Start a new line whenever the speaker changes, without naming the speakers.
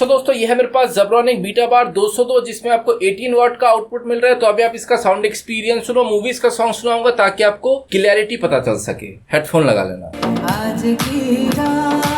सो दोस्तों ये है मेरे पास Zebronic बीटा बार 202 जिसमें आपको 18 वाट का आउटपुट मिल रहा है। तो अभी आप इसका साउंड एक्सपीरियंस सुनो, मूवीज का सॉन्ग सुनाऊंगा ताकि आपको क्लैरिटी पता चल सके। हेडफोन लगा लेना।
आज की रात